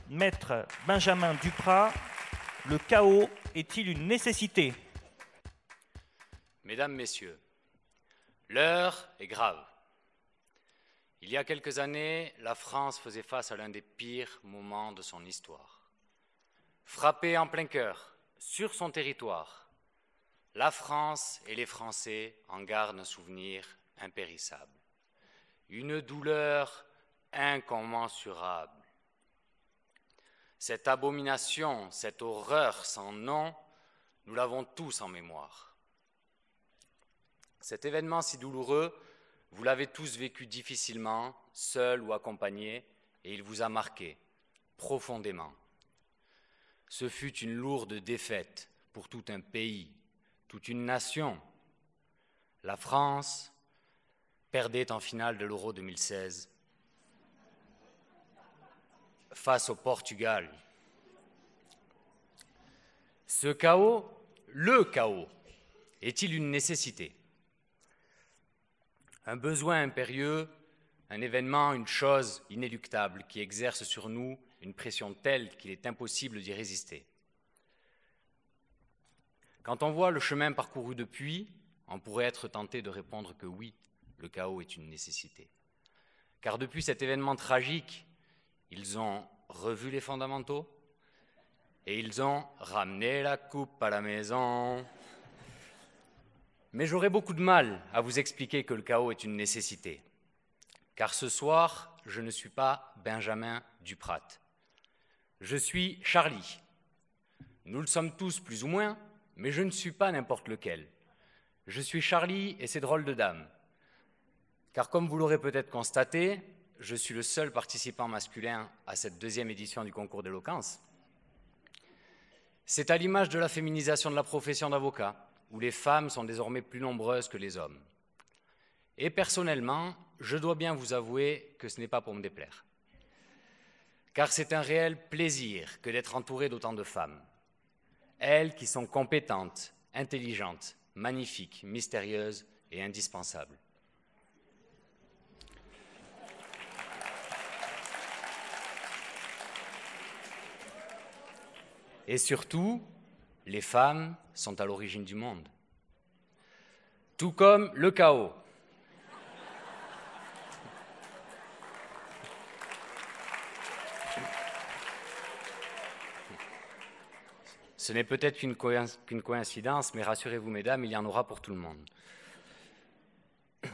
Maître Benjamin Duprat, le chaos est-il une nécessité? Mesdames, Messieurs, l'heure est grave. Il y a quelques années, la France faisait face à l'un des pires moments de son histoire. Frappée en plein cœur, sur son territoire, la France et les Français en gardent un souvenir impérissable. Une douleur incommensurable. Cette abomination, cette horreur sans nom, nous l'avons tous en mémoire. Cet événement si douloureux, vous l'avez tous vécu difficilement, seul ou accompagné, et il vous a marqué profondément. Ce fut une lourde défaite pour tout un pays, toute une nation. La France perdait en finale de l'Euro 2016 face au Portugal. Ce chaos, le chaos, est-il une nécessité? Un besoin impérieux, un événement, une chose inéluctable qui exerce sur nous une pression telle qu'il est impossible d'y résister. Quand on voit le chemin parcouru depuis, on pourrait être tenté de répondre que oui, le chaos est une nécessité. Car depuis cet événement tragique, ils ont revu les fondamentaux et ils ont ramené la coupe à la maison. Mais j'aurais beaucoup de mal à vous expliquer que le chaos est une nécessité. Car ce soir, je ne suis pas Benjamin Duprat. Je suis Charlie. Nous le sommes tous plus ou moins, mais je ne suis pas n'importe lequel. Je suis Charlie et ces drôles de dames. Car comme vous l'aurez peut-être constaté, je suis le seul participant masculin à cette deuxième édition du concours d'éloquence. C'est à l'image de la féminisation de la profession d'avocat, où les femmes sont désormais plus nombreuses que les hommes. Et personnellement, je dois bien vous avouer que ce n'est pas pour me déplaire. Car c'est un réel plaisir que d'être entouré d'autant de femmes. Elles qui sont compétentes, intelligentes, magnifiques, mystérieuses et indispensables. Et surtout, les femmes sont à l'origine du monde. Tout comme le chaos. Ce n'est peut-être qu'une coïncidence, mais rassurez-vous, mesdames, il y en aura pour tout le monde.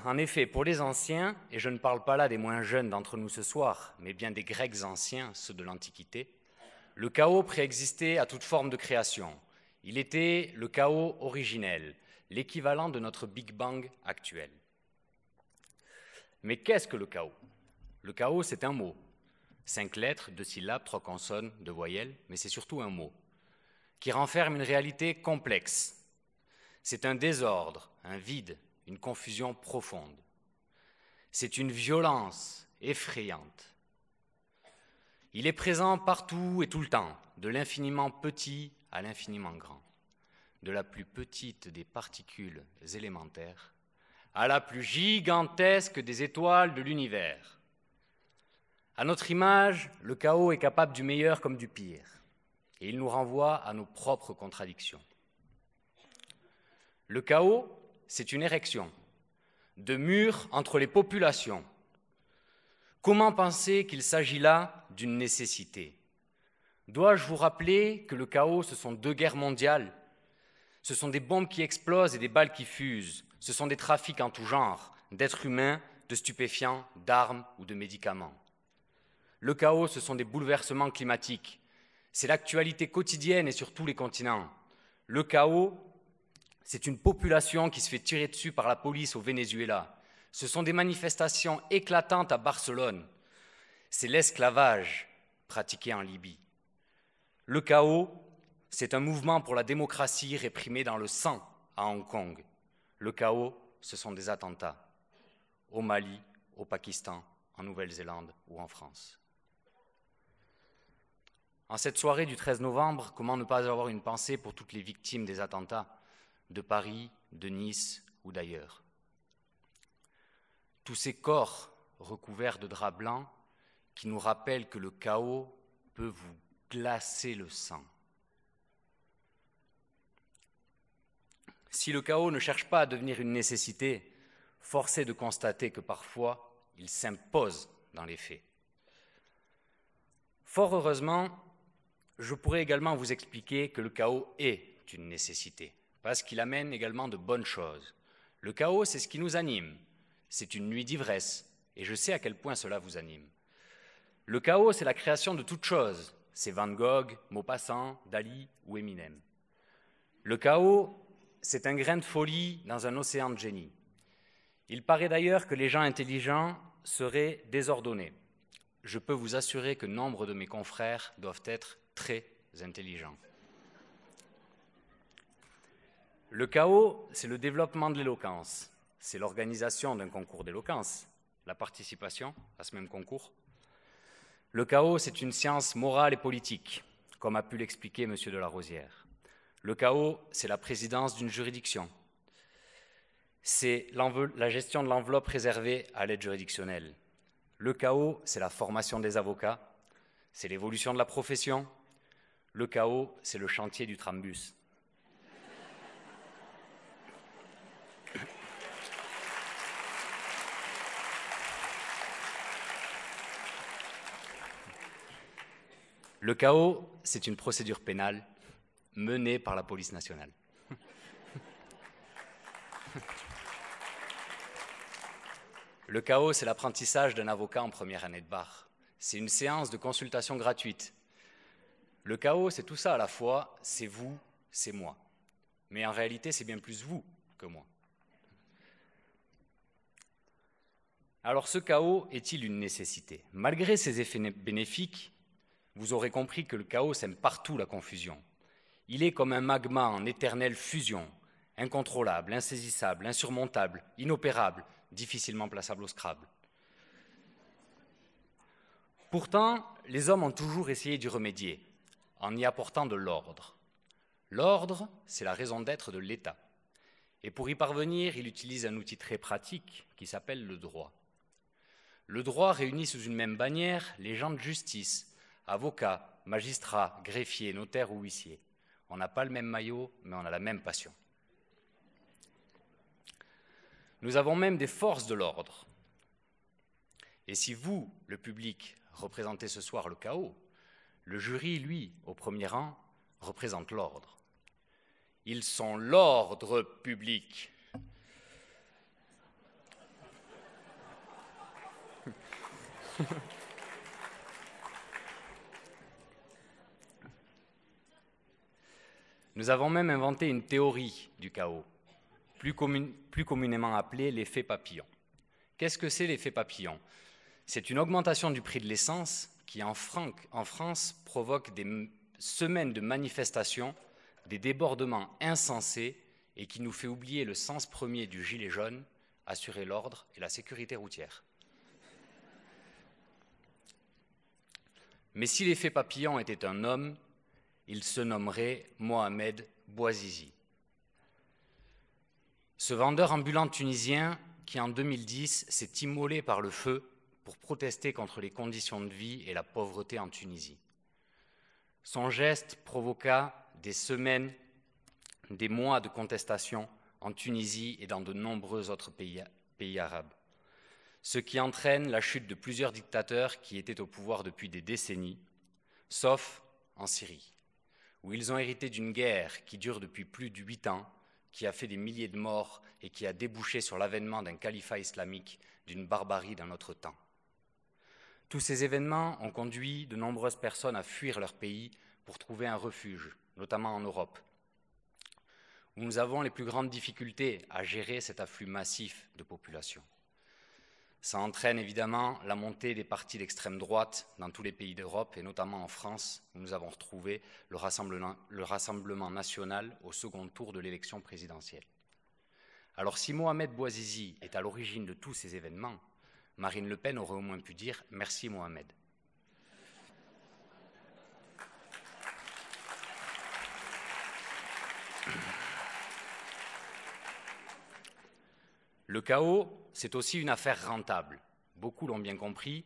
En effet, pour les anciens, et je ne parle pas là des moins jeunes d'entre nous ce soir, mais bien des Grecs anciens, ceux de l'Antiquité, le chaos préexistait à toute forme de création. Il était le chaos originel, l'équivalent de notre Big Bang actuel. Mais qu'est-ce que le chaos? Le chaos, c'est un mot. 5 lettres, 2 syllabes, 3 consonnes, 2 voyelles, mais c'est surtout un mot qui renferme une réalité complexe. C'est un désordre, un vide, une confusion profonde. C'est une violence effrayante. Il est présent partout et tout le temps, de l'infiniment petit à l'infiniment grand, de la plus petite des particules élémentaires à la plus gigantesque des étoiles de l'univers. À notre image, le chaos est capable du meilleur comme du pire, et il nous renvoie à nos propres contradictions. Le chaos, c'est une érection de murs entre les populations. Comment penser qu'il s'agit là d'une nécessité? Dois-je vous rappeler que le chaos, ce sont 2 guerres mondiales? Ce sont des bombes qui explosent et des balles qui fusent. Ce sont des trafics en tout genre, d'êtres humains, de stupéfiants, d'armes ou de médicaments. Le chaos, ce sont des bouleversements climatiques. C'est l'actualité quotidienne et sur tous les continents. Le chaos, c'est une population qui se fait tirer dessus par la police au Venezuela. Ce sont des manifestations éclatantes à Barcelone. C'est l'esclavage pratiqué en Libye. Le chaos, c'est un mouvement pour la démocratie réprimé dans le sang à Hong Kong. Le chaos, ce sont des attentats au Mali, au Pakistan, en Nouvelle-Zélande ou en France. En cette soirée du 13 novembre, comment ne pas avoir une pensée pour toutes les victimes des attentats de Paris, de Nice ou d'ailleurs? Tous ces corps recouverts de draps blancs qui nous rappellent que le chaos peut vous glacer le sang. Si le chaos ne cherche pas à devenir une nécessité, force est de constater que parfois, il s'impose dans les faits. Fort heureusement, je pourrais également vous expliquer que le chaos est une nécessité, parce qu'il amène également de bonnes choses. Le chaos, c'est ce qui nous anime. C'est une nuit d'ivresse, et je sais à quel point cela vous anime. Le chaos, c'est la création de toutes choses. C'est Van Gogh, Maupassant, Dali ou Eminem. Le chaos, c'est un grain de folie dans un océan de génie. Il paraît d'ailleurs que les gens intelligents seraient désordonnés. Je peux vous assurer que nombre de mes confrères doivent être très intelligents. Le chaos, c'est le développement de l'éloquence. C'est l'organisation d'un concours d'éloquence, la participation à ce même concours. Le chaos, c'est une science morale et politique, comme a pu l'expliquer M. de la Rosière. Le chaos, c'est la présidence d'une juridiction. C'est la gestion de l'enveloppe réservée à l'aide juridictionnelle. Le chaos, c'est la formation des avocats, c'est l'évolution de la profession. Le chaos, c'est le chantier du trambus. Le chaos, c'est une procédure pénale menée par la police nationale. Le chaos, c'est l'apprentissage d'un avocat en première année de barre. C'est une séance de consultation gratuite. Le chaos, c'est tout ça à la fois, c'est vous, c'est moi. Mais en réalité, c'est bien plus vous que moi. Alors ce chaos est-il une nécessité? Malgré ses effets bénéfiques, vous aurez compris que le chaos sème partout la confusion. Il est comme un magma en éternelle fusion, incontrôlable, insaisissable, insurmontable, inopérable, difficilement plaçable au Scrabble. Pourtant, les hommes ont toujours essayé d'y remédier, en y apportant de l'ordre. L'ordre, c'est la raison d'être de l'État. Et pour y parvenir, il utilise un outil très pratique qui s'appelle le droit. Le droit réunit sous une même bannière les gens de justice, avocats, magistrats, greffiers, notaires ou huissiers. On n'a pas le même maillot, mais on a la même passion. Nous avons même des forces de l'ordre. Et si vous, le public, représentez ce soir le chaos, le jury, lui, au premier rang, représente l'ordre. Ils sont l'ordre public. Nous avons même inventé une théorie du chaos, plus communément appelée l'effet papillon. Qu'est-ce que c'est l'effet papillon? C'est une augmentation du prix de l'essence qui, en France, provoque des semaines de manifestations, des débordements insensés et qui nous fait oublier le sens premier du gilet jaune, assurer l'ordre et la sécurité routière. Mais si l'effet papillon était un homme, il se nommerait Mohamed Bouazizi. Ce vendeur ambulant tunisien qui, en 2010, s'est immolé par le feu pour protester contre les conditions de vie et la pauvreté en Tunisie. Son geste provoqua des semaines, des mois de contestation en Tunisie et dans de nombreux autres pays arabes, ce qui entraîne la chute de plusieurs dictateurs qui étaient au pouvoir depuis des décennies, sauf en Syrie, où ils ont hérité d'une guerre qui dure depuis plus de 8 ans, qui a fait des milliers de morts et qui a débouché sur l'avènement d'un califat islamique d'une barbarie d'un autre temps. Tous ces événements ont conduit de nombreuses personnes à fuir leur pays pour trouver un refuge, notamment en Europe, où nous avons les plus grandes difficultés à gérer cet afflux massif de population. Ça entraîne évidemment la montée des partis d'extrême droite dans tous les pays d'Europe et notamment en France, où nous avons retrouvé le Rassemblement national au second tour de l'élection présidentielle. Alors si Mohamed Bouazizi est à l'origine de tous ces événements, Marine Le Pen aurait au moins pu dire « Merci Mohamed ». Le chaos, c'est aussi une affaire rentable. Beaucoup l'ont bien compris.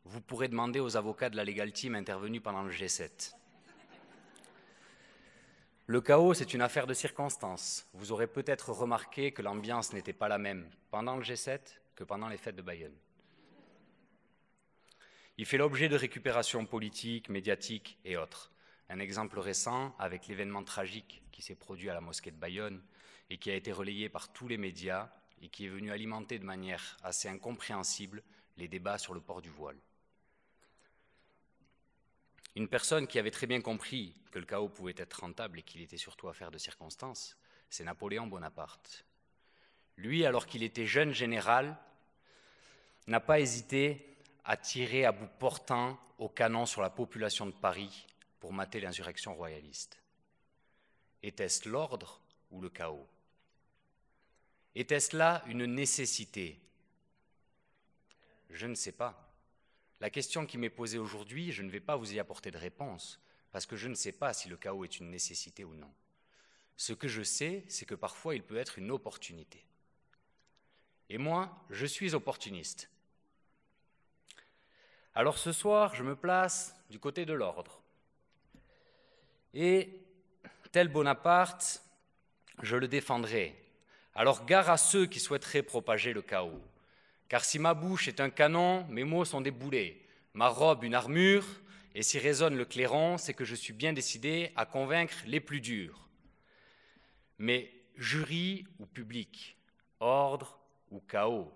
vous pourrez demander aux avocats de la Legal Team intervenus pendant le G7. Le chaos, c'est une affaire de circonstances. Vous aurez peut-être remarqué que l'ambiance n'était pas la même pendant le G7 que pendant les fêtes de Bayonne. Il fait l'objet de récupérations politiques, médiatiques et autres. Un exemple récent avec l'événement tragique qui s'est produit à la mosquée de Bayonne et qui a été relayé par tous les médias et qui est venu alimenter de manière assez incompréhensible les débats sur le port du voile. Une personne qui avait très bien compris que le chaos pouvait être rentable et qu'il était surtout affaire de circonstances, c'est Napoléon Bonaparte. Lui, alors qu'il était jeune général, n'a pas hésité à tirer à bout portant au canon sur la population de Paris pour mater l'insurrection royaliste. Était-ce l'ordre ou le chaos? Était-ce là une nécessité? Je ne sais pas. La question qui m'est posée aujourd'hui, je ne vais pas vous y apporter de réponse, parce que je ne sais pas si le chaos est une nécessité ou non. Ce que je sais, c'est que parfois il peut être une opportunité. Et moi, je suis opportuniste. Alors ce soir, je me place du côté de l'ordre. Et, tel Bonaparte, je le défendrai. Alors gare à ceux qui souhaiteraient propager le chaos. Car si ma bouche est un canon, mes mots sont des boulets, ma robe une armure, et si résonne le clairon, c'est que je suis bien décidé à convaincre les plus durs. Mais jury ou public, ordre ou chaos,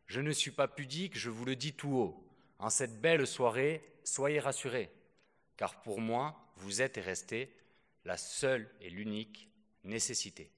je ne suis pas pudique, je vous le dis tout haut. En cette belle soirée, soyez rassurés, car pour moi, vous êtes et restez la seule et l'unique nécessité.